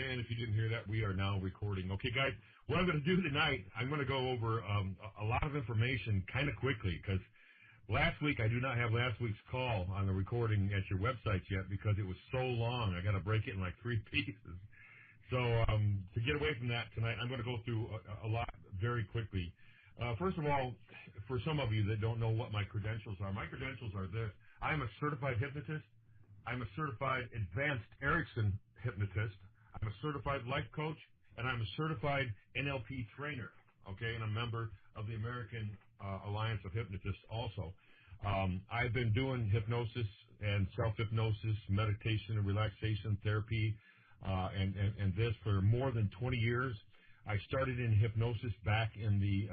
And if you didn't hear that, we are now recording. Okay, guys, what I'm going to do tonight, I'm going to go over a lot of information kind of quickly because last week I do not have last week's call on the recording at your website yet because it was so long. I got to break it in like 3 pieces. So to get away from that tonight, I'm going to go through a lot very quickly. First of all, for some of you that don't know what my credentials are, my credentials are this. I'm a certified hypnotist. I'm a certified advanced Erickson hypnotist. I'm a certified life coach, and I'm a certified NLP trainer, okay, and a member of the American Alliance of Hypnotists also. I've been doing hypnosis and self-hypnosis, meditation and relaxation therapy, and this for more than 20 years. I started in hypnosis back in the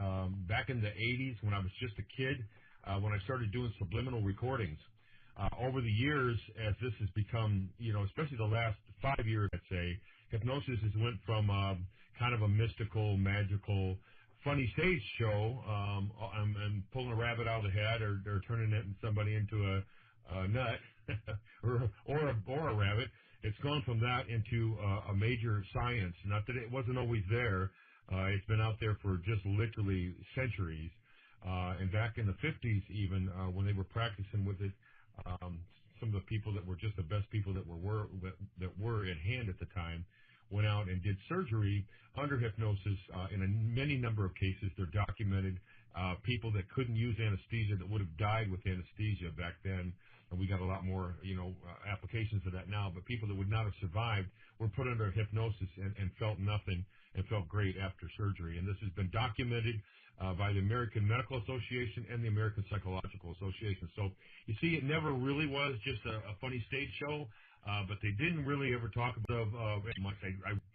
80s when I was just a kid, when I started doing subliminal recordings. Over the years, as this has become, especially the last 5 years, I'd say, hypnosis has went from kind of a mystical, magical, funny stage show, and pulling a rabbit out of the hat or turning somebody into a nut or a rabbit. It's gone from that into a major science. Not that it wasn't always there. It's been out there for just literally centuries. And back in the 50s even, when they were practicing with it, some of the people that were just the best people that were at hand at the time went out and did surgery under hypnosis. In a many number of cases, they're documented. People that couldn't use anesthesia that would have died with anesthesia back then, and we got a lot more, applications of that now. But people that would not have survived were put under hypnosis and felt nothing and felt great after surgery. And this has been documented by the American Medical Association and the American Psychological Association. So you see, it never really was just a funny stage show, but they didn't really ever talk about it much.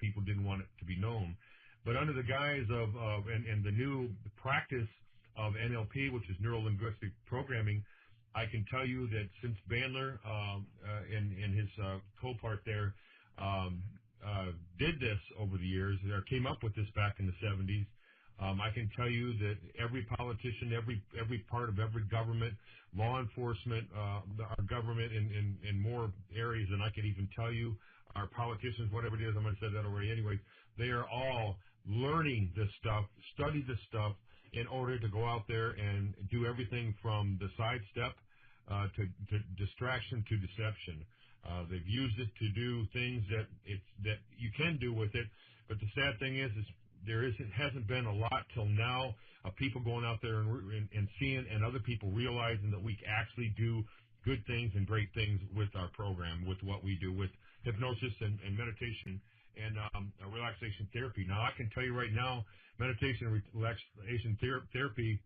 People didn't want it to be known. But under the guise of and the new practice of NLP, which is neuro-linguistic programming, I can tell you that since Bandler and his co-part there did this over the years, or came up with this back in the 70s, I can tell you that every politician, every part of every government, law enforcement, our government in more areas than I could even tell you, our politicians, whatever it is, I'm going to say that already anyway, they are all learning this stuff, study this stuff in order to go out there and do everything from the sidestep to distraction to deception. They've used it to do things that you can do with it, but the sad thing is hasn't been a lot till now of people going out there and seeing, and other people realizing that we actually do good things and great things with our program, with what we do with hypnosis and meditation and relaxation therapy. Now, I can tell you right now, meditation and relaxation therapy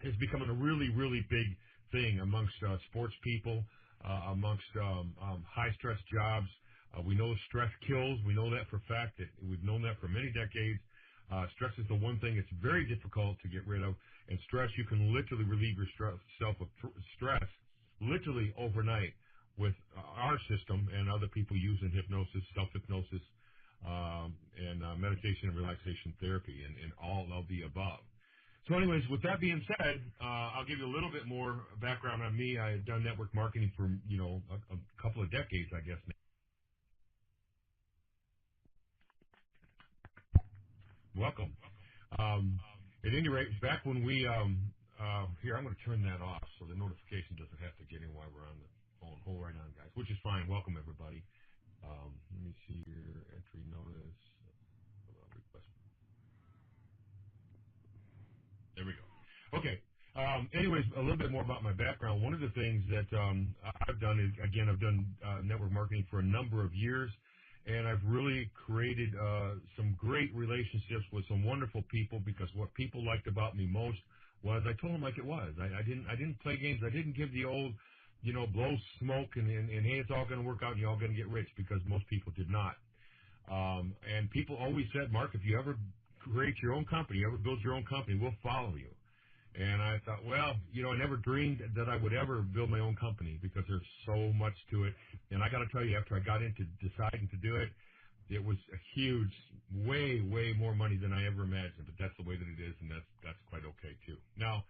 is becoming a really, really big thing amongst sports people, amongst high-stress jobs. We know stress kills. We know that for a fact. We've known that for many decades. Stress is the one thing that's very difficult to get rid of. And stress, you can literally relieve yourself of stress literally overnight with our system and other people using hypnosis, self-hypnosis, and meditation and relaxation therapy and all of the above. So anyways, with that being said, I'll give you a little bit more background on me. I have done network marketing for, a couple of decades, I guess. Welcome. At any rate, back when we, here, I'm going to turn that off so the notification doesn't have to get in while we're on the phone. Hold right on, guys, which is fine. Welcome, everybody. Let me see your entry notice. Request. There we go. Okay. Anyways, a little bit more about my background. One of the things that I've done is, again, I've done network marketing for a number of years, and I've really created some great relationships with some wonderful people, because what people liked about me most was I told them like it was. I didn't play games. I didn't give the old, blow smoke and hey, it's all going to work out and you're all going to get rich, because most people did not. And people always said, Mark, if you ever create your own company, you ever build your own company, we'll follow you. And I thought, well, I never dreamed that I would ever build my own company, because there's so much to it. And I got to tell you, after I got into deciding to do it, it was a huge, way, way more money than I ever imagined. But that's the way that it is, and that's quite okay too. Now,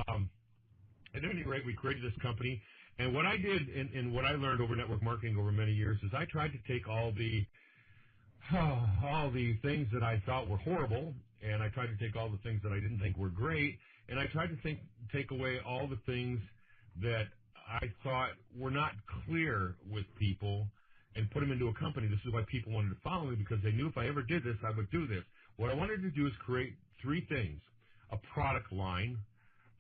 at any rate, we created this company, and what I did and what I learned over network marketing over many years is I tried to take all the all the things that I thought were horrible, and I tried to take all the things that I didn't think were great, and I tried to take away all the things that I thought were not clear with people and put them into a company. This is why people wanted to follow me, because they knew if I ever did this, I would do this. What I wanted to do is create three things: a product line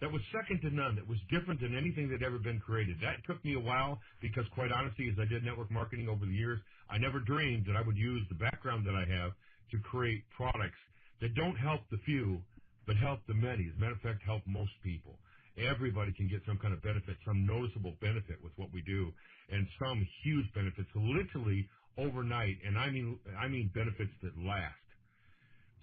that was second to none, that was different than anything that had ever been created. That took me a while because, quite honestly, as I did network marketing over the years, I never dreamed that I would use the background that I have to create products that don't help the few, but help the many. As a matter of fact, help most people. Everybody can get some kind of benefit, some noticeable benefit with what we do, and some huge benefits, literally overnight. And I mean benefits that last.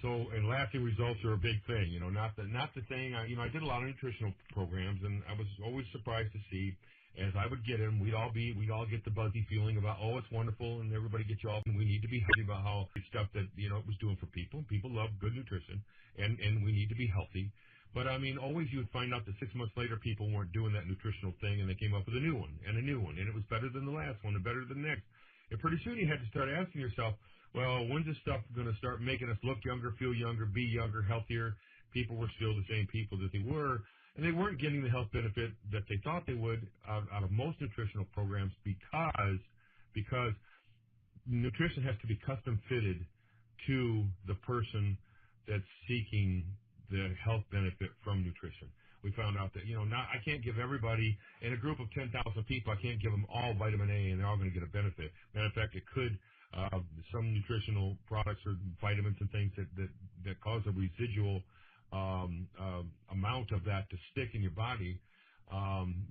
So, and lasting results are a big thing, not the thing. I did a lot of nutritional programs, and I was always surprised to see, as I would get them, we'd all get the buzzy feeling about, oh, it's wonderful, and everybody gets you all, and we need to be happy about how it's stuff that, it was doing for people. People love good nutrition, and we need to be healthy. But always you would find out that 6 months later, people weren't doing that nutritional thing, and they came up with a new one, and it was better than the last one, and better than the next. And pretty soon you had to start asking yourself, well, when's this stuff going to start making us look younger, feel younger, be younger, healthier? People were still the same people that they were, and they weren't getting the health benefit that they thought they would out of most nutritional programs because nutrition has to be custom fitted to the person that's seeking the health benefit from nutrition. We found out that, I can't give everybody in a group of 10,000 people, I can't give them all vitamin A and they're all going to get a benefit. Matter of fact, it could, some nutritional products or vitamins and things that cause a residual amount of that to stick in your body,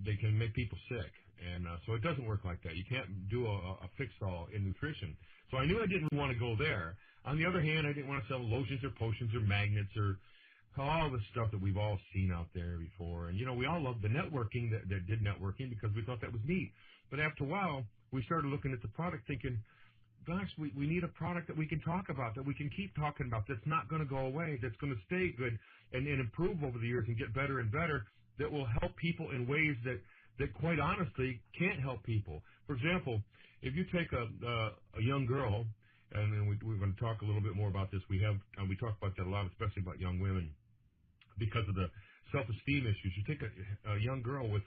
they can make people sick. And so it doesn't work like that. You can't do a fix-all in nutrition. So I knew I didn't want to go there. On the other hand, I didn't want to sell lotions or potions or magnets or all the stuff that we've all seen out there before. And, we all loved the networking that did networking because we thought that was neat. But after a while, we started looking at the product thinking, gosh, we need a product that we can talk about, that we can keep talking about, that's not going to go away, that's going to stay good and improve over the years and get better and better, that will help people in ways that quite honestly can't help people. For example, if you take a young girl, and we're going to talk a little bit more about this. We talk about that a lot, especially about young women, because of the self-esteem issues. You take a young girl with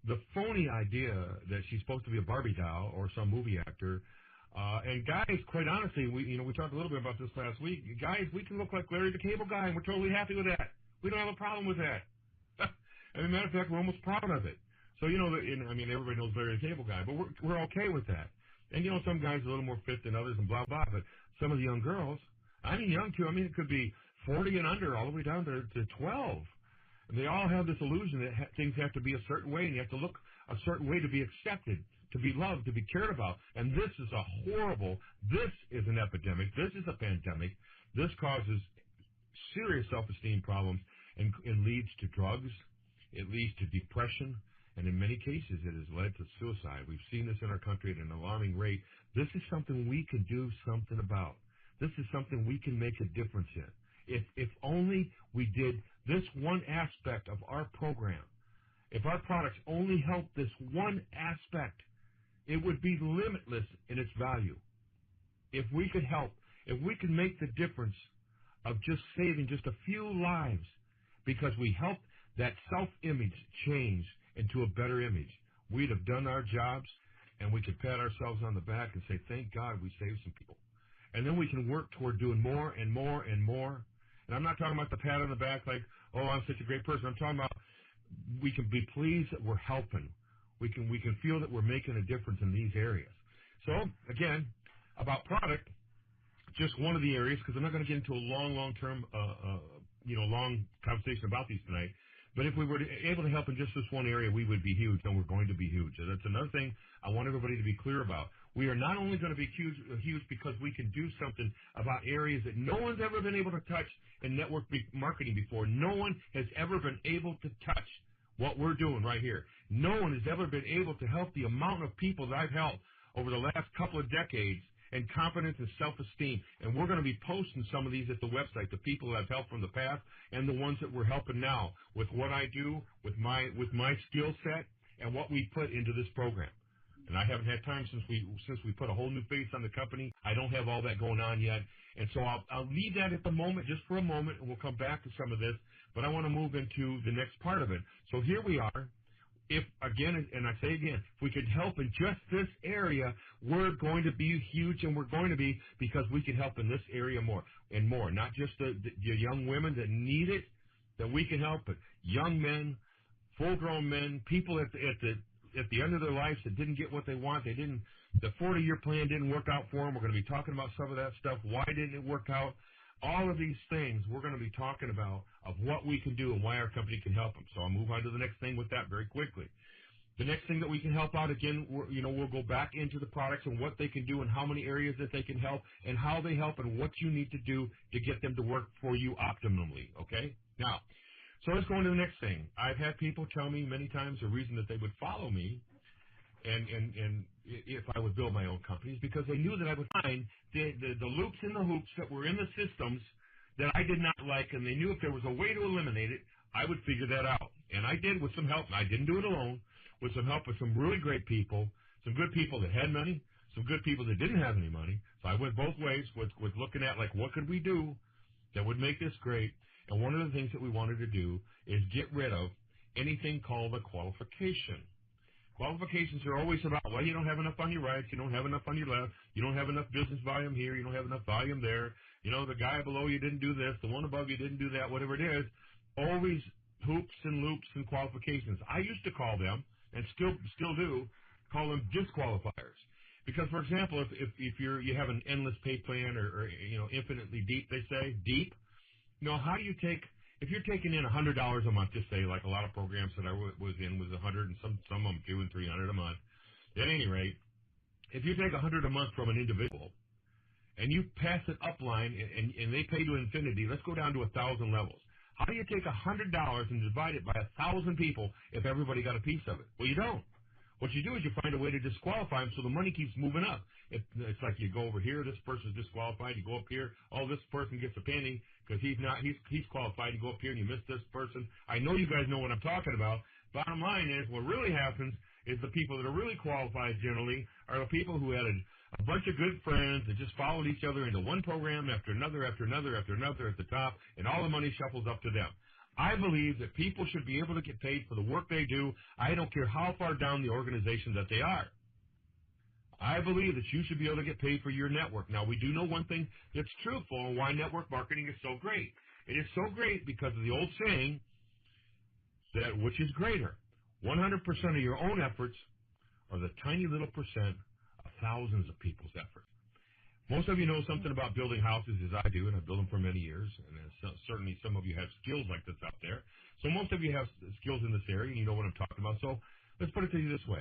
the phony idea that she's supposed to be a Barbie doll or some movie actor, and guys, quite honestly, we talked a little bit about this last week. Guys, we can look like Larry the Cable Guy, and we're totally happy with that. We don't have a problem with that. As a matter of fact, we're almost proud of it. So everybody knows Larry the Cable Guy, but we're okay with that. And some guys are a little more fit than others and blah, blah, but some of the young girls, young too, it could be 40 and under all the way down to 12. And they all have this illusion that things have to be a certain way and you have to look a certain way to be accepted, to be loved, to be cared about. And this is this is an epidemic. This is a pandemic. This causes serious self-esteem problems and leads to drugs. It leads to depression. And in many cases, it has led to suicide. We've seen this in our country at an alarming rate. This is something we can do something about. This is something we can make a difference in. If only we did this one aspect of our program, if our products only help this one aspect, it would be limitless in its value. If we could help, if we could make the difference of just saving just a few lives because we helped that self-image change into a better image, we'd have done our jobs, and we could pat ourselves on the back and say, thank God we saved some people. And then we can work toward doing more and more and more. And I'm not talking about the pat on the back like, oh, I'm such a great person. I'm talking about we can be pleased that we're helping. We can feel that we're making a difference in these areas. So, again, about product, just one of the areas, because I'm not going to get into a long-term, long conversation about these tonight. But if we were able to help in just this one area, we would be huge, and we're going to be huge. So that's another thing I want everybody to be clear about. We are not only going to be huge because we can do something about areas that no one's ever been able to touch in network marketing before. No one has ever been able to touch what we're doing right here. No one has ever been able to help the amount of people that I've helped over the last couple of decades and confidence and self-esteem. And we're going to be posting some of these at the website, the people that I've helped from the past and the ones that we're helping now with what I do, with my skill set, and what we put into this program. And I haven't had time since we put a whole new face on the company. I don't have all that going on yet. And so I'll leave that at the moment, just for a moment, and we'll come back to some of this. But I want to move into the next part of it. So here we are. If, again, and I say again, if we could help in just this area, we're going to be huge, and we're going to be, because we can help in this area more and more. Not just the young women that need it, that we can help, but young men, full-grown men, people at the end of their lives that didn't get what they want. The 40-year plan didn't work out for them. We're going to be talking about some of that stuff. Why didn't it work out? All of these things we're going to be talking about of what we can do and why our company can help them. So I'll move on to the next thing with that very quickly. The next thing that we can help out, again, we'll go back into the products and what they can do and how many areas that they can help and how they help and what you need to do to get them to work for you optimally, okay? Now, so let's go into the next thing. I've had people tell me many times the reason that they would follow me and if I would build my own companies, because they knew that I would find the loops and the hoops that were in the systems that I did not like, and they knew if there was a way to eliminate it, I would figure that out. And I did with some help. And I didn't do it alone. With some help with some really great people, some good people that had money, some good people that didn't have any money. So I went both ways with looking at, like, what could we do that would make this great? And one of the things that we wanted to do is get rid of anything called a qualification. Qualifications are always about, well, you don't have enough on your right, you don't have enough on your left, you don't have enough business volume here, you don't have enough volume there, the guy below you didn't do this, the one above you didn't do that, whatever it is. Always hoops and loops and qualifications. I used to call them, and still do, call them disqualifiers. Because, for example, if you have an endless pay plan or infinitely deep, they say, deep, how do you take, if you're taking in $100 a month, just say, like a lot of programs that I was in was 100 and some of them 200 and 300 a month. At any rate, if you take 100 a month from an individual and you pass it upline and they pay to infinity, let's go down to 1,000 levels. How do you take $100 and divide it by 1,000 people if everybody got a piece of it? Well, you don't. What you do is you find a way to disqualify them so the money keeps moving up. It's like you go over here, this person's disqualified. You go up here, this person gets a penny because he's qualified. You go up here and you miss this person. I know you guys know what I'm talking about. Bottom line is, what really happens is the people that are really qualified generally are the people who had a bunch of good friends that just followed each other into one program after another after another after another at the top, and all the money shuffles up to them. I believe that people should be able to get paid for the work they do. I don't care how far down the organization that they are. I believe that you should be able to get paid for your network. Now, we do know one thing that's truthful and why network marketing is so great. It is so great because of the old saying that which is greater, 100% of your own efforts or the tiny little percent of thousands of people's efforts. Most of you know something about building houses as I do, and I've built them for many years, and certainly some of you have skills like this out there. So most of you have skills in this area, and you know what I'm talking about. So let's put it to you this way.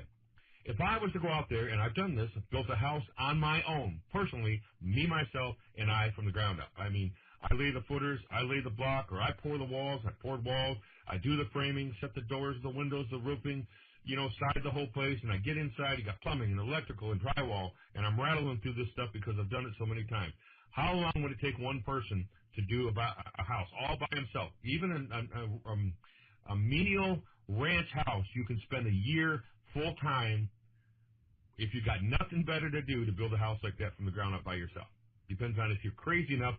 If I was to go out there, and I've done this, I've built a house on my own, personally, me, myself, and I from the ground up. I mean, I lay the footers, I lay the block, or I pour the walls, I poured walls, I do the framing, set the doors, the windows, the roofing, side the whole place, and I get inside, you got plumbing and electrical and drywall, and I'm rattling through this stuff because I've done it so many times. How long would it take one person to do about a house all by himself? Even a menial ranch house, you can spend a year full time if you got nothing better to do to build a house like that from the ground up by yourself. Depends on if you're crazy enough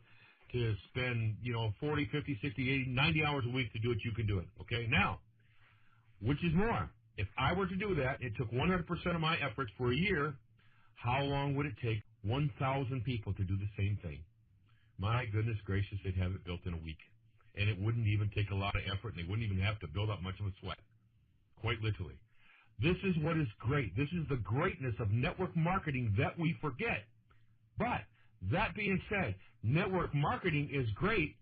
to spend, 40, 50, 60, 80, 90 hours a week to do it, you can do it. Okay? Now, which is more? If I were to do that, it took 100% of my efforts for a year, how long would it take 1,000 people to do the same thing? My goodness gracious, they'd have it built in a week. And it wouldn't even take a lot of effort, and they wouldn't even have to build up much of a sweat. Quite literally. This is what is great. This is the greatness of network marketing that we forget. But that being said, network marketing is great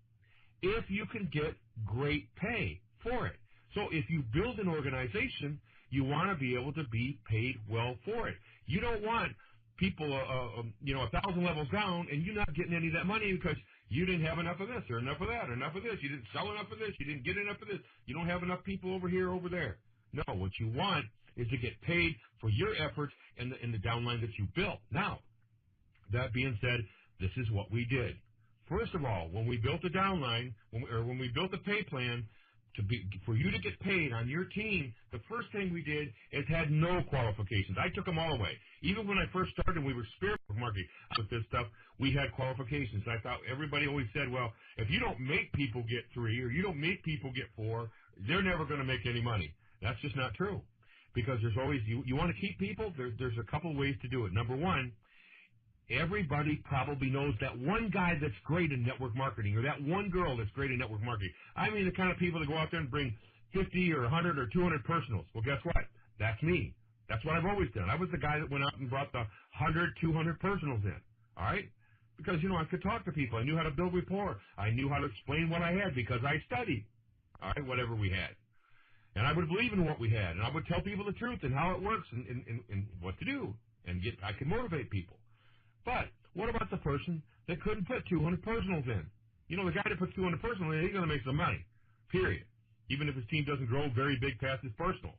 if you can get great pay for it. So if you build an organization, you want to be able to be paid well for it. You don't want people, 1,000 levels down, and you're not getting any of that money because you didn't have enough of this or enough of that or enough of this. You didn't sell enough of this. You didn't get enough of this. You don't have enough people over here, over there. No, what you want is to get paid for your efforts in the downline that you built. Now, that being said, this is what we did. First of all, when we built the downline, when we built the pay plan, for you to get paid on your team, the first thing we did is had no qualifications. I took them all away. Even when I first started, we were spearhead marketing with this stuff. We had qualifications. I thought everybody always said, well, if you don't make people get 3 or you don't make people get 4, they're never going to make any money. That's just not true, because there's always you want to keep people. There's a couple ways to do it. Number one, everybody probably knows that one guy that's great in network marketing, or that one girl that's great in network marketing. I mean, the kind of people that go out there and bring 50 or 100 or 200 personals. Well, guess what? That's me. That's what I've always done. I was the guy that went out and brought the 100, 200 personals in. All right? Because, I could talk to people. I knew how to build rapport. I knew how to explain what I had because I studied. All right? Whatever we had. And I would believe in what we had. And I would tell people the truth and how it works and what to do. And I could motivate people. But what about the person that couldn't put 200 personals in? The guy that puts 200 personals in, he's going to make some money, period, even if his team doesn't grow very big past his personals.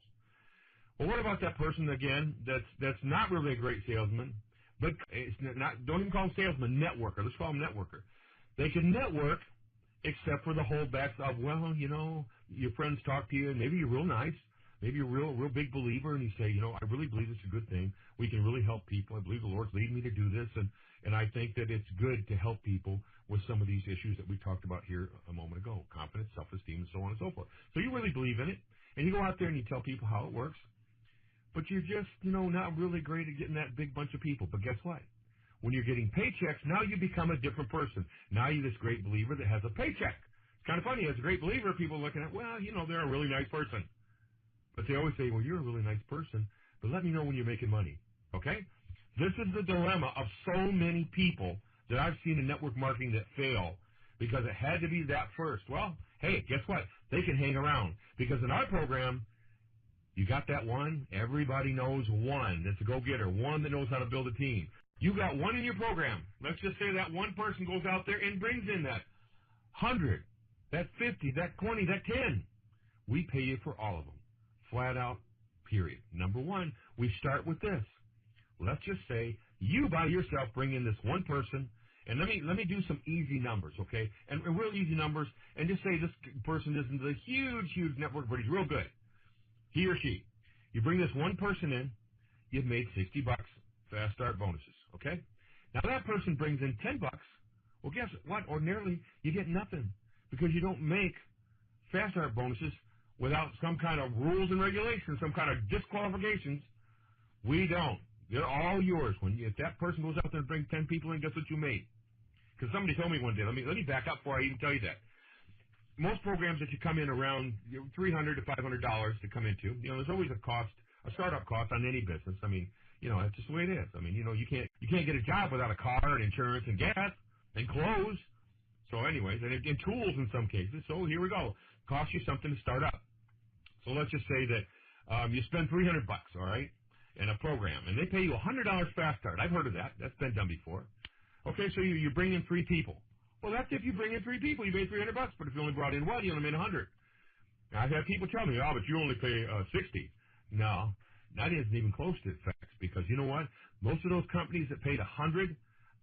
Well, what about that person, again, that's not really a great salesman, but it's not, don't even call him salesman, networker. Let's call him networker. They can network except for the holdbacks of, well, your friends talk to you, and maybe you're real nice. Maybe you're a real big believer, and you say, I really believe it's a good thing. We can really help people. I believe the Lord's leading me to do this, and I think that it's good to help people with some of these issues that we talked about here a moment ago, confidence, self-esteem, and so on and so forth. So you really believe in it, and you go out there and you tell people how it works, but you're just, not really great at getting that big bunch of people. But guess what? When you're getting paychecks, now you become a different person. Now you're this great believer that has a paycheck. It's kind of funny. As a great believer, people are looking at, well, they're a really nice person. But they always say, well, you're a really nice person, but let me know when you're making money, okay? This is the dilemma of so many people that I've seen in network marketing that fail because it had to be that first. Well, hey, guess what? They can hang around because in our program, you got that one. Everybody knows one that's a go-getter, one that knows how to build a team. You got one in your program. Let's just say that one person goes out there and brings in that 100, that 50, that 20, that 10. We pay you for all of them. Flat out, period. Number one, we start with this. Let's just say you by yourself bring in this one person, and let me do some easy numbers, okay? And real easy numbers, and just say this person isn't a huge network, but he's real good. He or she. You bring this one person in, you've made $60 fast start bonuses, okay? Now that person brings in $10. Well, guess what? Ordinarily, you get nothing because you don't make fast start bonuses without some kind of rules and regulations, some kind of disqualifications. We don't. They're all yours. If that person goes out there and brings 10 people in, guess what you made? Because somebody told me one day, let me back up before I even tell you that. Most programs that you come in around $300 to $500 to come into, there's always a cost, a startup cost on any business. I mean, that's just the way it is. I mean, you can't get a job without a car and insurance and gas and clothes. So anyways, and tools in some cases. So here we go. Costs you something to start up. So let's just say that you spend $300, all right, in a program, and they pay you $100 fast start. I've heard of that. That's been done before. Okay, so you bring in 3 people. Well, that's if you bring in 3 people, you made $300. But if you only brought in one, you only made $100. Now, I've had people tell me, but you only pay $60. No, that isn't even close to facts because you know what? Most of those companies that paid $100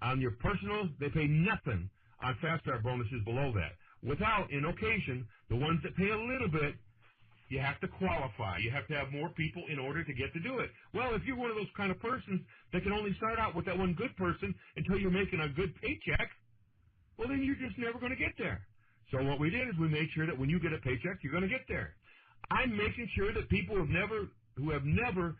on your personal, they pay nothing on fast start bonuses below that. Without, in occasion, the ones that pay a little bit, you have to qualify. You have to have more people in order to get to do it. Well, if you're one of those kind of persons that can only start out with that one good person until you're making a good paycheck, well, then you're just never going to get there. So what we did is we made sure that when you get a paycheck, you're going to get there. I'm making sure that people who have never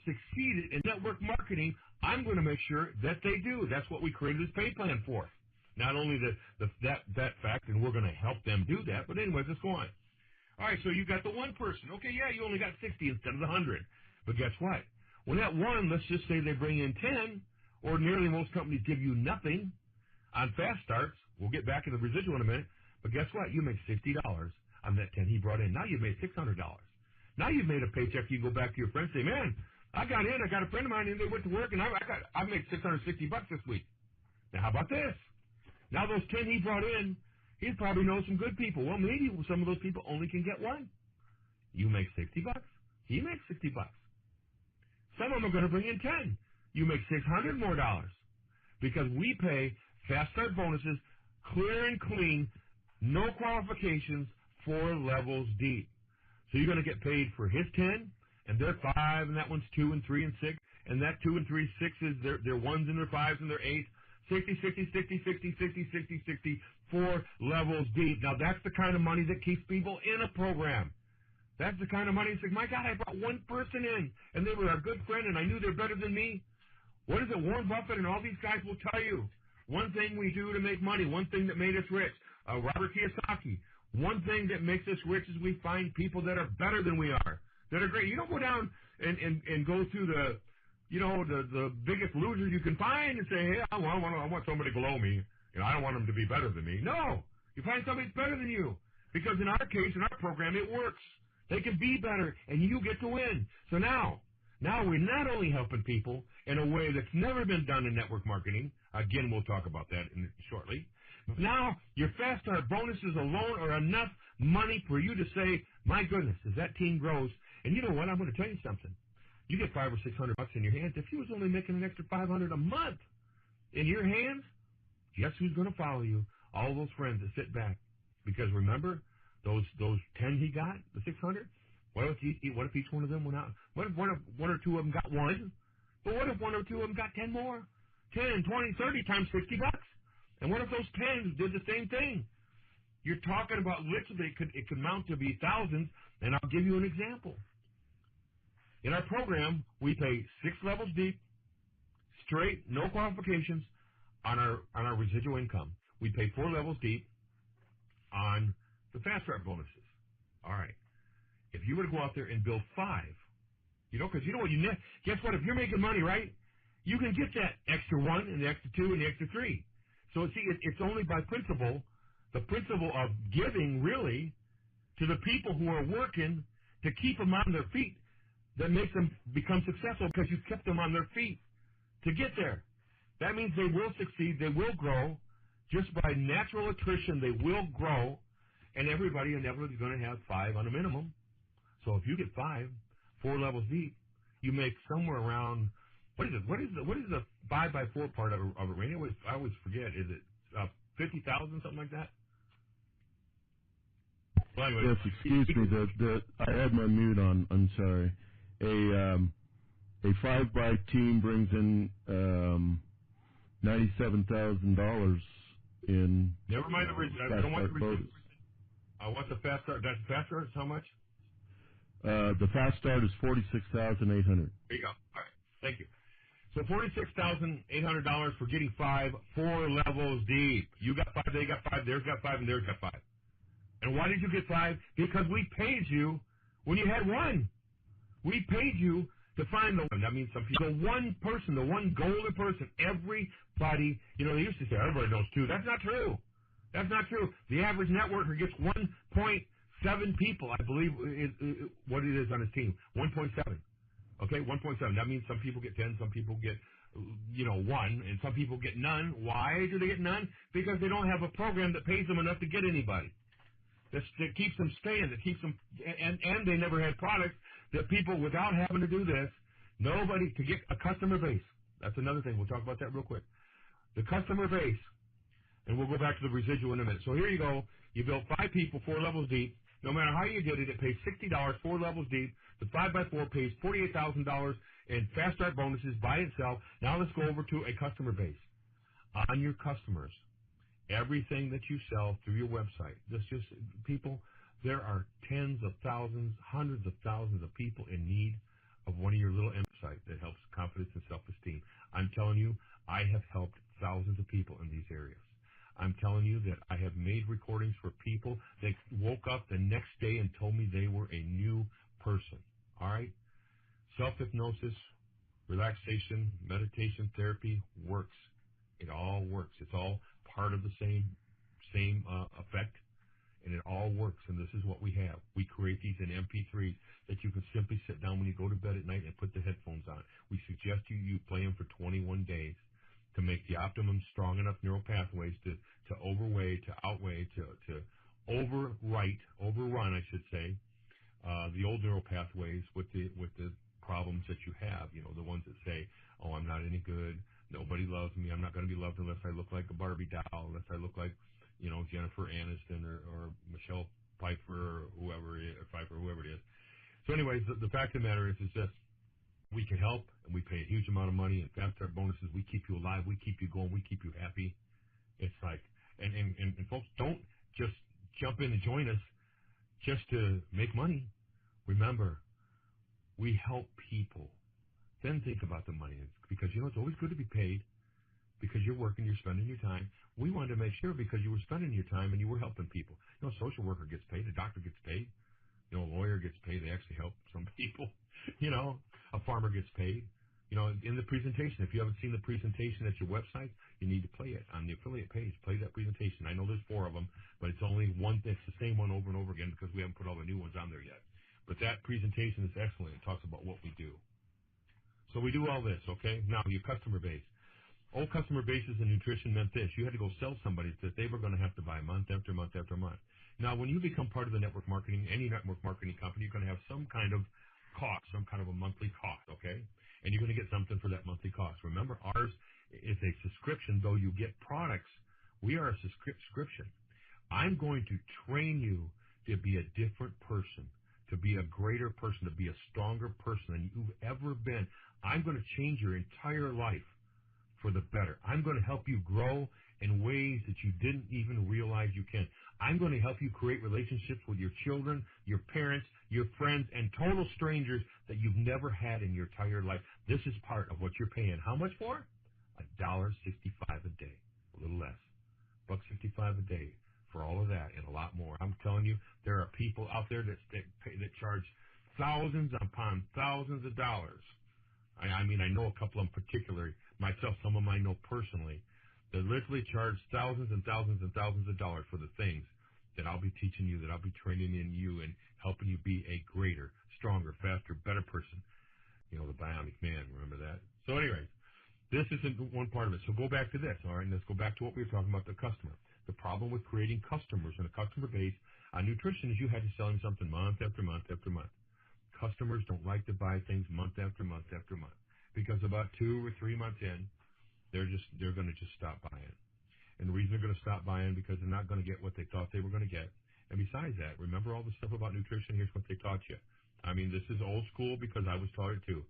succeeded in network marketing, I'm going to make sure that they do. That's what we created this pay plan for. Not only that fact, and we're going to help them do that, but anyways, let's go on. All right, so you got the one person. Okay, yeah, you only got 60 instead of the 100. But guess what? When that one, let's just say they bring in 10, ordinarily most companies give you nothing on fast starts. We'll get back to the residual in a minute. But guess what? You make $60 on that 10 he brought in. Now you've made $600. Now you've made a paycheck. You go back to your friends and say, man, I got in. I got a friend of mine in. They went to work, and I made $660 this week. Now, how about this? Now those 10 he brought in, he probably knows some good people. Well, maybe some of those people only can get one. You make $60. He makes $60. Some of them are going to bring in 10. You make $600 more dollars because we pay fast start bonuses, clear and clean, No qualifications, 4 levels deep. So you're going to get paid for his 10, and they're 5, and that one's 2 and 3 and 6, and that 2 and 3, 6s, they're 1s and they're 5s and they're 8s. 60, 60, 60, 60, 60, 60, 60, 4 levels deep. Now that's the kind of money that keeps people in a program. That's the kind of money. It's like, my God, I brought one person in, and they were a good friend, and I knew they're better than me. What is it? Warren Buffett and all these guys will tell you. One thing we do to make money, one thing that made us rich. Robert Kiyosaki. One thing that makes us rich is we find people that are better than we are, that are great. You don't go down and go through the biggest losers you can find and say, hey, I want somebody below me. I don't want them to be better than me. No, you find somebody that's better than you, because in our case, in our program, it works. They can be better, and you get to win. So now we're not only helping people in a way that's never been done in network marketing. Again, we'll talk about that shortly. But now your fast start bonuses alone are enough money for you to say, my goodness, as that team grows. And you know what? I'm going to tell you something. You get $500 or $600 in your hands. If you was only making an extra $500 a month in your hands, guess who's going to follow you? All those friends that sit back. Because remember, those 10 he got, the 600. What if each one of them went out? What if one or two of them got one? But what if one or two of them got 10 more? 10, 20, 30 times $60. And what if those 10s did the same thing? You're talking about literally it could mount to be thousands. And I'll give you an example. In our program, we pay 6 levels deep, straight, no qualifications, on our residual income. We pay 4 levels deep on the fast start bonuses. All right. If you were to go out there and build 5, because you know what guess what? If you're making money, right, you can get that extra 1 and the extra 2 and the extra 3. So see, it's only by principle, the principle of giving really to the people who are working to keep them on their feet, that makes them become successful, because you've kept them on their feet to get there. That means they will succeed, they will grow, just by natural attrition, they will grow, and everybody inevitably is going to have 5 on a minimum. So if you get 5, 4 levels deep, you make somewhere around, what is the 5 by 4 part of it, Randy? I always forget. Is it 50,000, something like that? Well, anyway, yes, excuse me. I had my mute on. I'm sorry. A 5 by team brings in $97,000 in. Never mind the I don't want the I want the fast start. That's fast start. How much? The fast start is $46,800. There you go. All right. Thank you. So $46,800 for getting 5, 4 levels deep. You got 5, they got 5, theirs got 5, and theirs got 5. And why did you get 5? Because we paid you when you had 1. We paid you to find the one. That means some people, the one person, the one golden person. Everybody, they used to say everybody knows 2. That's not true. That's not true. The average networker gets 1.7 people, I believe, is what it is on his team. 1.7. Okay, 1.7. That means some people get 10, some people get, 1, and some people get none. Why do they get none? Because they don't have a program that pays them enough to get anybody. That keeps them staying, that keeps them, and they never had products that people, without having to do this, to get a customer base. That's another thing. We'll talk about that real quick. The customer base, and we'll go back to the residual in a minute. So here you go. You built 5 people, 4 levels deep. No matter how you did it, it pays $60, 4 levels deep. The 5 by 4 pays $48,000 in fast start bonuses by itself. Now let's go over to a customer base. On your customers, everything that you sell through your website, people, there are tens of thousands, hundreds of thousands of people in need of one of your little website that helps confidence and self-esteem. I'm telling you, I have helped thousands of people in these areas. I'm telling you that I have made recordings for people that woke up the next day and told me they were a new person. All right? Self-hypnosis, relaxation, meditation, therapy works. It all works. It's all part of the same effect, and it all works. And this is what we have. We create these in MP3s that you can simply sit down when you go to bed at night and put the headphones on. We suggest you play them for 21 days to make the optimum strong enough neural pathways to outweigh, to overrun, I should say, the old neural pathways with the problems that you have. The ones that say, oh, I'm not any good. Nobody loves me. I'm not going to be loved unless I look like a Barbie doll, unless I look like, Jennifer Aniston or Michelle Pfeiffer or whoever it is. So anyways, the fact of the matter is that we can help, and we pay a huge amount of money and fast start bonuses. We keep you alive. We keep you going. We keep you happy. It's like, and folks, don't just jump in and join us just to make money. Remember, we help people. Then think about the money, because it's always good to be paid, because you're working, you're spending your time. We wanted to make sure, because you were spending your time and you were helping people. A social worker gets paid, a doctor gets paid, a lawyer gets paid. They actually help some people. A farmer gets paid. In the presentation, if you haven't seen the presentation at your website, you need to play it on the affiliate page. Play that presentation. I know there's 4 of them, but it's only one. It's the same one over and over again, because we haven't put all the new ones on there yet. But that presentation is excellent. It talks about what we do. So we do all this, okay? Now, your customer base. Old customer bases in nutrition meant this. You had to go sell somebody that they were going to have to buy month after month after month. Now, when you become part of the network marketing, any network marketing company, you're going to have some kind of cost, some kind of a monthly cost, okay? And you're going to get something for that monthly cost. Remember, ours is a subscription, though you get products. We are a subscription. I'm going to train you to be a different person, to be a greater person, to be a stronger person than you've ever been. I'm going to change your entire life for the better. I'm going to help you grow in ways that you didn't even realize you can. I'm going to help you create relationships with your children, your parents, your friends, and total strangers that you've never had in your entire life. This is part of what you're paying. How much for? $1.65 a day, a little less. $1.65 a day for all of that and a lot more. I'm telling you, there are people out there that charge thousands upon thousands of dollars. I mean, I know a couple of them particularly. Myself, some of them I know personally. They literally charge thousands and thousands and thousands of dollars for the things that I'll be teaching you, that I'll be training in you and helping you be a greater, stronger, faster, better person. The bionic man, remember that? So anyways, this isn't one part of it. So go back to this, all right? And let's go back to what we were talking about, the customer. The problem with creating customers and a customer base on nutrition is you had to sell them something month after month after month. Customers don't like to buy things month after month after month, because about 2 or 3 months in, they're going to just stop buying. And the reason they're going to stop buying, because they're not going to get what they thought they were going to get. And besides that, remember all the stuff about nutrition? Here's what they taught you. I mean, this is old school, because I was taught it too.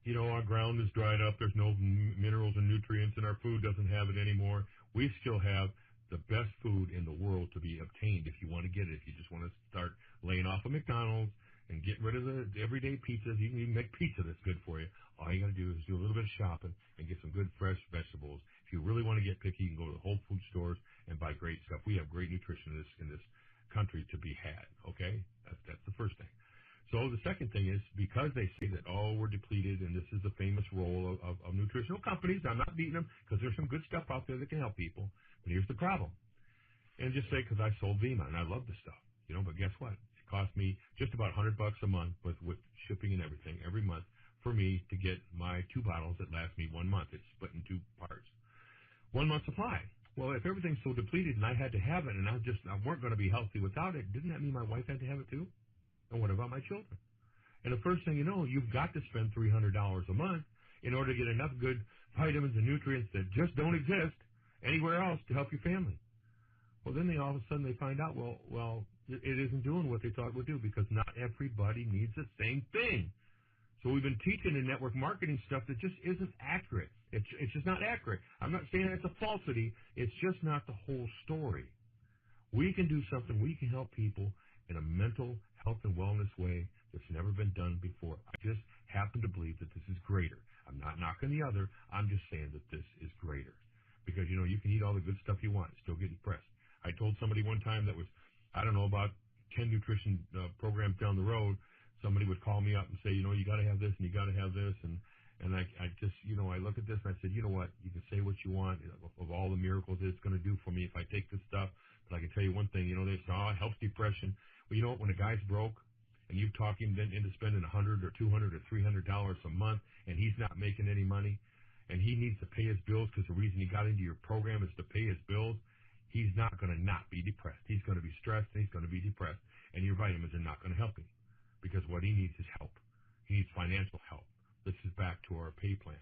Our ground is dried up. There's no minerals and nutrients, and our food doesn't have it anymore. We still have the best food in the world to be obtained if you want to get it. If you just want to start laying off of McDonald's and get rid of the everyday pizzas, you can even make pizza that's good for you. All you got to do is do a little bit of shopping and get some good fresh vegetables. If you really want to get picky, you can go to the Whole Food stores and buy great stuff. We have great nutrition in this country to be had, okay? That's the first thing. So the second thing is, because they say that, we're depleted, and this is the famous role of nutritional companies. I'm not beating them, because there's some good stuff out there that can help people. But here's the problem. And just say, because I sold Vima, and I love the stuff, but guess what? It cost me just about $100 a month with shipping and everything every month for me to get my 2 bottles that last me 1 month. It's split in 2 parts. 1 month supply. Well, if everything's so depleted and I had to have it, and I weren't going to be healthy without it, didn't that mean my wife had to have it too? And what about my children? And the first thing you know, you've got to spend $300 a month in order to get enough good vitamins and nutrients that just don't exist anywhere else to help your family. Well, then all of a sudden they find out, well, it isn't doing what they thought it would do, because not everybody needs the same thing. So we've been teaching in network marketing stuff that just isn't accurate. It's just not accurate. I'm not saying it's a falsity. It's just not the whole story. We can do something. We can help people in a mental health and wellness way that's never been done before. I just happen to believe that this is greater. I'm not knocking the other. I'm just saying that this is greater. Because, you can eat all the good stuff you want and still get depressed. I told somebody one time that was, about 10 nutrition programs down the road, somebody would call me up and say, you got to have this and you got to have this. And I just, I look at this and I said, you know what? You can say what you want of all the miracles that it's going to do for me if I take this stuff. But I can tell you one thing, they say, it helps depression. Well, you know what? When a guy's broke and you talk him into spending $100 or $200 or $300 a month, and he's not making any money, and he needs to pay his bills because the reason he got into your program is to pay his bills, he's not going to not be depressed. He's going to be stressed and he's going to be depressed, and your vitamins are not going to help him, because what he needs is help. He needs financial help. This is back to our pay plan.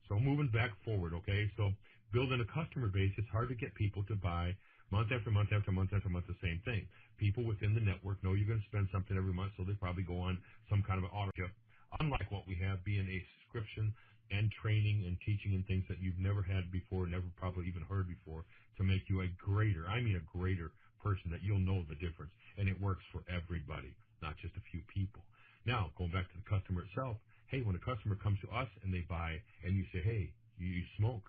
So moving back forward, okay? So building a customer base, it's hard to get people to buy month after month after month after month the same thing. People within the network know you're going to spend something every month, so they probably go on some kind of an auto ship. Unlike what we have being a subscription and training and teaching and things that you've never had before, never probably even heard before, to make you a greater, I mean a greater person that you'll know the difference. And it works for everybody, not just a few people. Now, going back to the customer itself, hey, when a customer comes to us and they buy, and you say, hey, you smoke,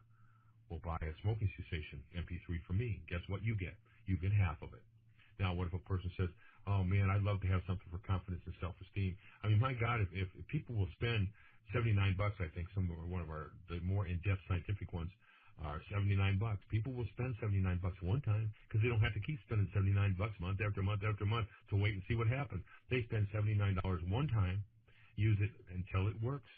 well, buy a smoking cessation MP3 from me. Guess what you get? You get half of it. Now, what if a person says, oh, man, I'd love to have something for confidence and self-esteem. I mean, my God, if people will spend $79, I think one of the more in-depth scientific ones are $79. People will spend $79 one time because they don't have to keep spending $79 month after month after month to wait and see what happens. They spend $79 one time, use it until it works.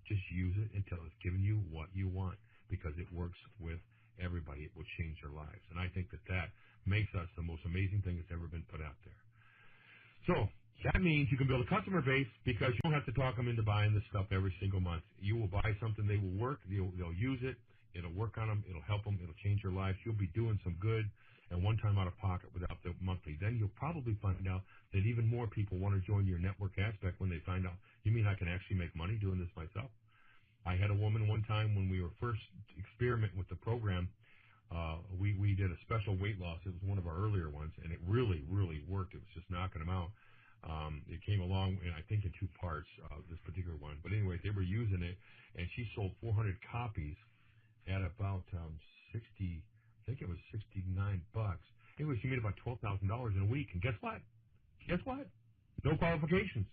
Just use it until it's giving you what you want, because it works with everybody. It will change their lives. And I think that makes us the most amazing thing that's ever been put out there. So that means you can build a customer base because you don't have to talk them into buying this stuff every single month. You will buy something, they will work, they'll use it, it'll work on them, it'll help them, it'll change their lives. You'll be doing some good and one time out of pocket without the monthly. Then you'll probably find out that even more people want to join your network aspect when they find out, you mean I can actually make money doing this myself? I had a woman one time when we were first experimenting with the program. We did a special weight loss. It was one of our earlier ones, and it really, really worked. It was just knocking them out. It came along, I think, in 2 parts, this particular one. But anyway, they were using it, and she sold 400 copies at about 60, I think it was $69. Anyway, she made about $12,000 in a week. And guess what? Guess what? No qualifications.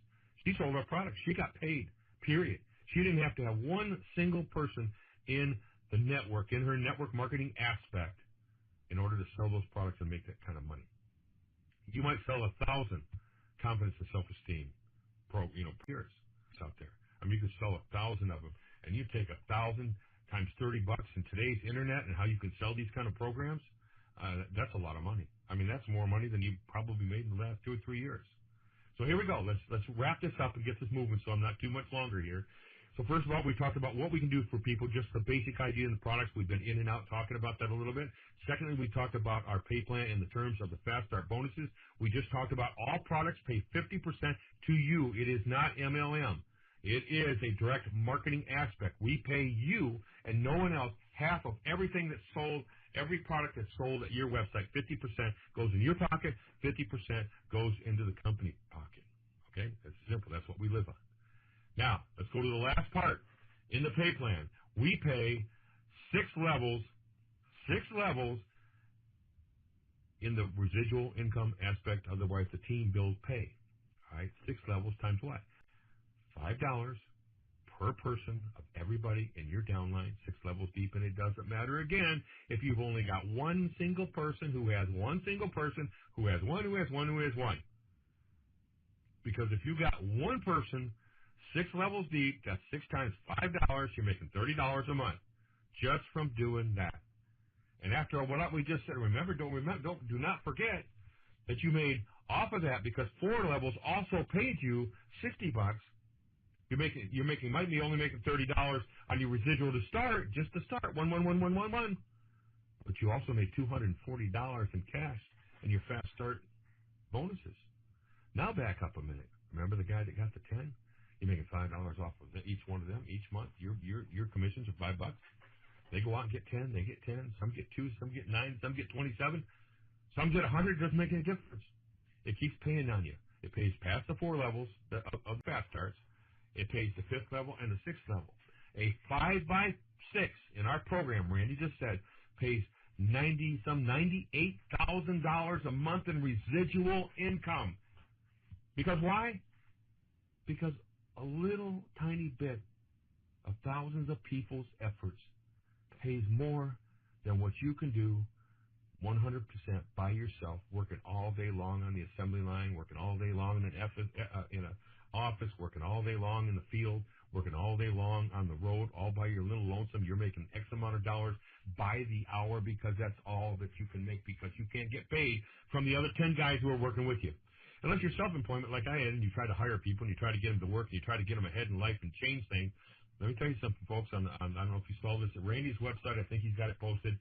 She sold our product. She got paid, period. She didn't have to have one single person in the network, in her network marketing aspect, in order to sell those products and make that kind of money. You might sell 1,000 confidence and self-esteem peers out there. I mean, you could sell 1,000 of them, and you take 1,000 times $30 in today's internet and how you can sell these kind of programs. That's a lot of money. I mean, that's more money than you probably made in the last 2 or 3 years. So here we go. Let's wrap this up and get this moving so I'm not too much longer here. So first of all, we talked about what we can do for people, just the basic idea in the products. We've been in and out talking about that a little bit. Secondly, we talked about our pay plan in the terms of the Fast Start bonuses. We just talked about all products pay 50% to you. It is not MLM. It is a direct marketing aspect. We pay you and no one else half of everything that's sold, every product that's sold at your website. 50% goes in your pocket, 50% goes into the company pocket. Okay? That's simple. That's what we live on. Now, let's go to the last part. In the pay plan, we pay 6 levels in the residual income aspect. Otherwise, the team bills pay. All right, 6 levels times what? $5 per person of everybody in your downline, 6 levels deep, and it doesn't matter again if you've only got one single person who has one single person who has one, who has one, who has one. Because if you got one person 6 levels deep, that's 6 times $5, you're making $30 a month just from doing that. And after what we just said, do not forget that you made off of that, because 4 levels also paid you $60. You might be only making $30 on your residual to start, just to start, 1. But you also made $240 in cash in your Fast Start bonuses. Now back up a minute. Remember the guy that got the 10? You're making $5 off of each one of them each month. Your commissions are $5. They go out and get 10. They get 10. Some get 2. Some get 9. Some get 27. Some get 100. Doesn't make any difference. It keeps paying on you. It pays past the 4 levels of Fast Starts. It pays the 5th level and the 6th level. A 5x6 in our program, Randy just said, pays $98,000 a month in residual income. Because why? Because a little tiny bit of thousands of people's efforts pays more than what you can do 100% by yourself, working all day long on the assembly line, working all day long in an office, working all day long in the field, working all day long on the road, all by your little lonesome. You're making X amount of dollars by the hour because that's all that you can make, because you can't get paid from the other 10 guys who are working with you. Unless you're self-employment like I had, and you try to hire people, and you try to get them to work, and you try to get them ahead in life and change things, Let me tell you something, folks. I don't know if you saw this at Randy's website. I think he's got it posted.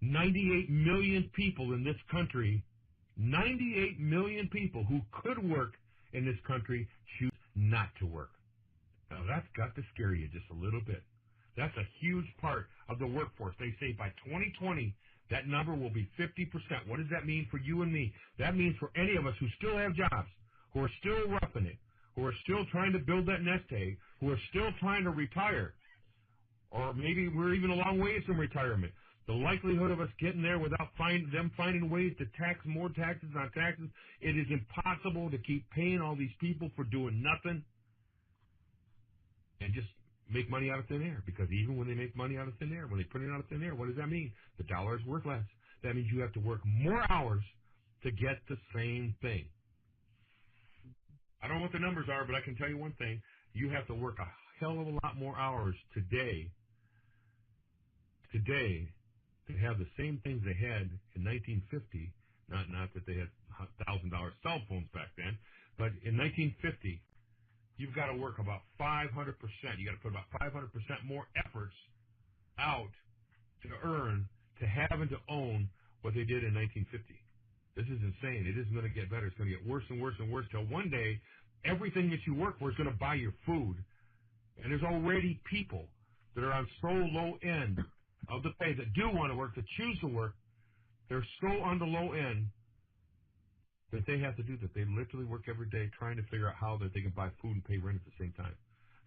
98 million people in this country, 98 million people who could work in this country choose not to work. Now, that's got to scare you just a little bit. That's a huge part of the workforce. They say by 2020, that number will be 50%. What does that mean for you and me? That means for any of us who still have jobs, who are still roughing it, who are still trying to build that nest egg, who are still trying to retire, or maybe we're even a long ways from retirement. The likelihood of us getting there without them finding ways to tax more taxes on taxes, it is impossible to keep paying all these people for doing nothing and just make money out of thin air. Because even when they make money out of thin air, when they put it out of thin air, what does that mean? The dollar is worth less. That means you have to work more hours to get the same thing. I don't know what the numbers are, but I can tell you one thing. You have to work a hell of a lot more hours today to have the same things they had in 1950. Not that they had $1,000 cell phones back then, but in 1950, you've got to work about 500%. You got to put about 500% more efforts out to earn, to have, and to own what they did in 1950. This is insane. It isn't going to get better. It's going to get worse and worse and worse till one day everything that you work for is going to buy your food. And there's already people that are on so low end of the pay that do want to work, that choose to work. They're so on the low end that they have to do that. They literally work every day trying to figure out how that they can buy food and pay rent at the same time.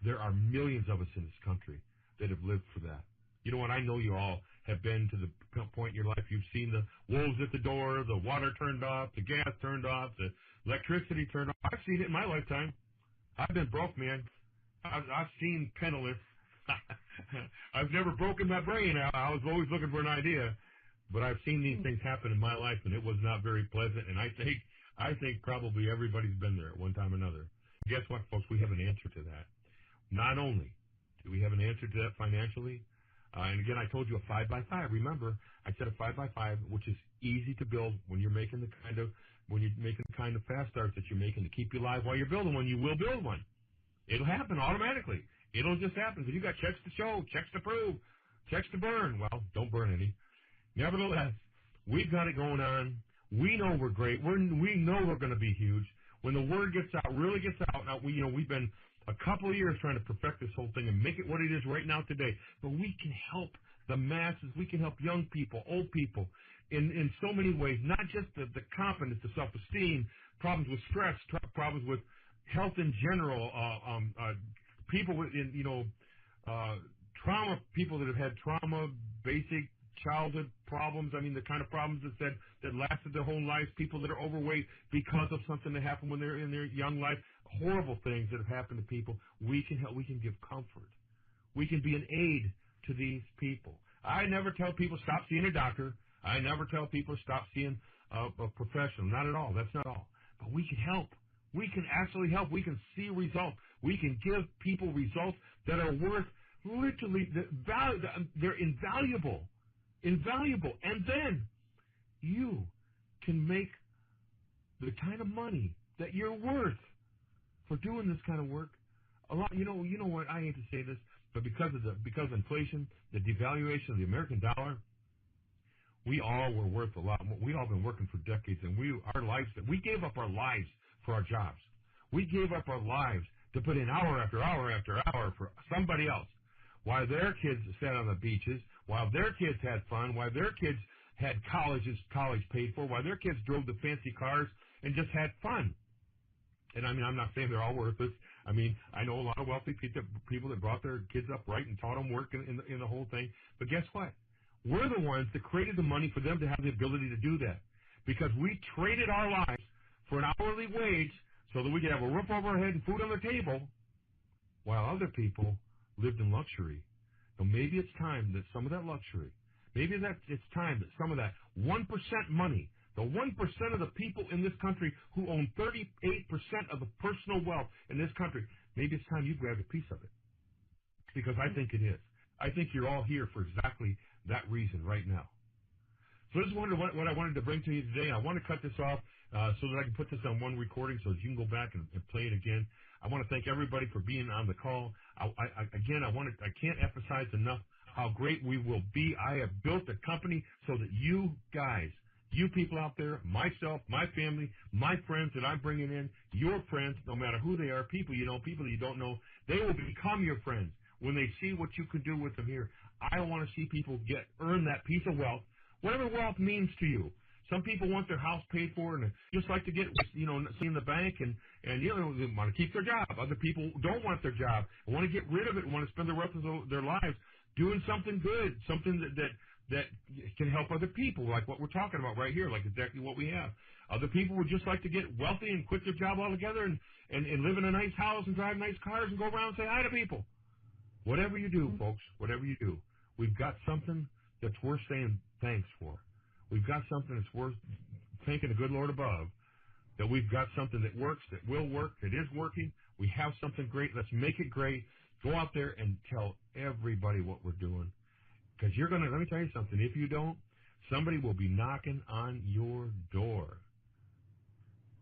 There are millions of us in this country that have lived for that. You know what? I know you all have been to the point in your life. You've seen the wolves at the door, the water turned off, the gas turned off, the electricity turned off. I've seen it in my lifetime. I've been broke, man. I've seen penniless. I've never broken my brain out. I was always looking for an idea. But I've seen these things happen in my life, and it was not very pleasant. And I think probably everybody's been there at one time or another. Guess what, folks? We have an answer to that. Not only do we have an answer to that financially, and again, I told you a 5x5. Remember, I said a 5x5, which is easy to build when you're making the kind of fast starts that you're making to keep you alive while you're building one. You will build one. It'll happen automatically. It'll just happen because you got checks to show, checks to prove, checks to burn. Well, don't burn any. Nevertheless, we've got it going on. We know we're great. We know we're going to be huge. When the word gets out, really gets out. Now, we've been a couple of years trying to perfect this whole thing and make it what it is right now today. But we can help the masses. We can help young people, old people in so many ways, not just the confidence, the self-esteem, problems with stress, problems with health in general, people with, trauma, people that have had trauma, basic childhood problems. I mean, the kind of problems that lasted their whole lives, people that are overweight because of something that happened when they're in their young life, horrible things that have happened to people. We can help. We can give comfort. We can be an aid to these people. I never tell people stop seeing a doctor. I never tell people stop seeing a professional. Not at all. That's not all. But we can help. We can actually help. We can see results. We can give people results that are worth literally they're invaluable. Invaluable. And then you can make the kind of money that you're worth for doing this kind of work. A lot, you know what, I hate to say this, but because of inflation, the devaluation of the American dollar, we all were worth a lot more. We all been working for decades, and we gave up our lives for our jobs. We gave up our lives to put in hour after hour after hour for somebody else. While their kids sat on the beaches, while their kids had fun, while their kids had college paid for, while their kids drove the fancy cars and just had fun. And I mean, I'm not saying they're all worthless. I mean, I know a lot of wealthy people that brought their kids up right and taught them work in the whole thing. But guess what? We're the ones that created the money for them to have the ability to do that. Because we traded our lives for an hourly wage so that we could have a roof over our head and food on the table, while other people lived in luxury. So maybe it's time that some of that luxury, it's time that some of that 1% money, the 1% of the people in this country who own 38% of the personal wealth in this country, maybe it's time you grabbed a piece of it. Because I think it is. I think you're all here for exactly that reason right now. So this is what I wanted to bring to you today. I want to cut this off so that I can put this on one recording so that you can go back and play it again. I want to thank everybody for being on the call. I can't emphasize enough how great we will be. I have built a company so that you guys, you people out there, myself, my family, my friends that I'm bringing in, your friends, no matter who they are, people you know, people that you don't know, they will become your friends when they see what you can do with them here. I want to see people earn that piece of wealth, whatever wealth means to you. Some people want their house paid for and just like to get, in the bank and they want to keep their job. Other people don't want their job and want to get rid of it and want to spend the rest of their lives doing something good, something that can help other people, like what we're talking about right here, like exactly what we have. Other people would just like to get wealthy and quit their job altogether and live in a nice house and drive nice cars and go around and say hi to people. Whatever you do, folks, whatever you do, we've got something that's worth saying thanks for. We've got something that's worth thanking the good Lord above, that we've got something that works, that will work, that is working. We have something great. Let's make it great. Go out there and tell everybody what we're doing. Because let me tell you something, if you don't, somebody will be knocking on your door.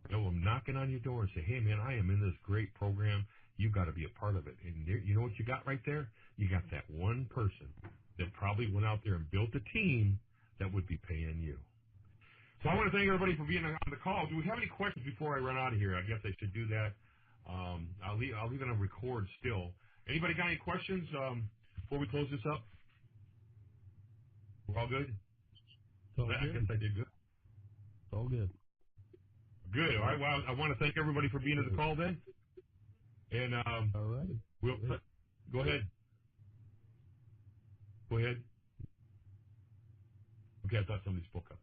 They will knocking on your door and say, hey, man, I am in this great program. You've got to be a part of it. And you know what you got right there? You got that one person that probably went out there and built a team that would be paying you. So I want to thank everybody for being on the call. Do we have any questions before I run out of here? I guess I should do that. I'll leave it on record still. Anybody got any questions before we close this up? We're all good? I guess I did good. All good. Good. All right. Well, I want to thank everybody for being on the call then. And all right. Go ahead. Go ahead. Okay, I thought somebody spoke up.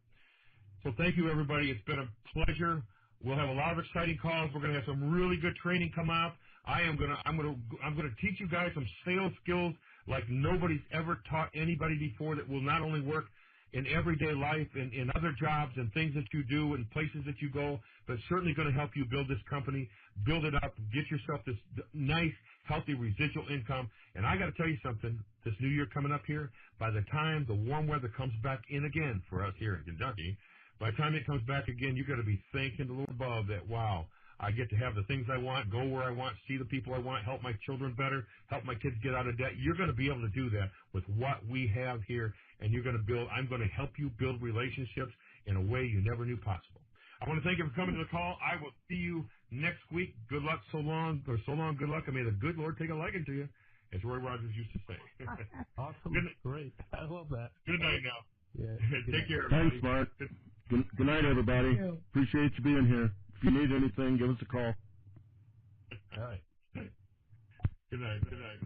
So thank you, everybody. It's been a pleasure. We'll have a lot of exciting calls. We're going to have some really good training come up. I'm going to teach you guys some sales skills like nobody's ever taught anybody before that will not only work in everyday life and in other jobs and things that you do and places that you go, but certainly going to help you build this company, build it up, get yourself this nice, healthy residual income. And I got to tell you something, this new year coming up here, by the time the warm weather comes back in again for us here in Kentucky, by the time it comes back again, you got to be thanking the Lord above that, wow, I get to have the things I want, go where I want, see the people I want, help my children better, help my kids get out of debt. You're going to be able to do that with what we have here, and I'm going to help you build relationships in a way you never knew possible. I want to thank you for coming to the call. I will see you next week. Good luck, so long, good luck, and may the good Lord take a liking to you, as Roy Rogers used to say. Awesome. Great. I love that. Good night now. Yeah. Take care, everybody. Thanks, Mark. Good night, everybody. Appreciate you being here. If you need anything, give us a call. All right. Good night. Good night.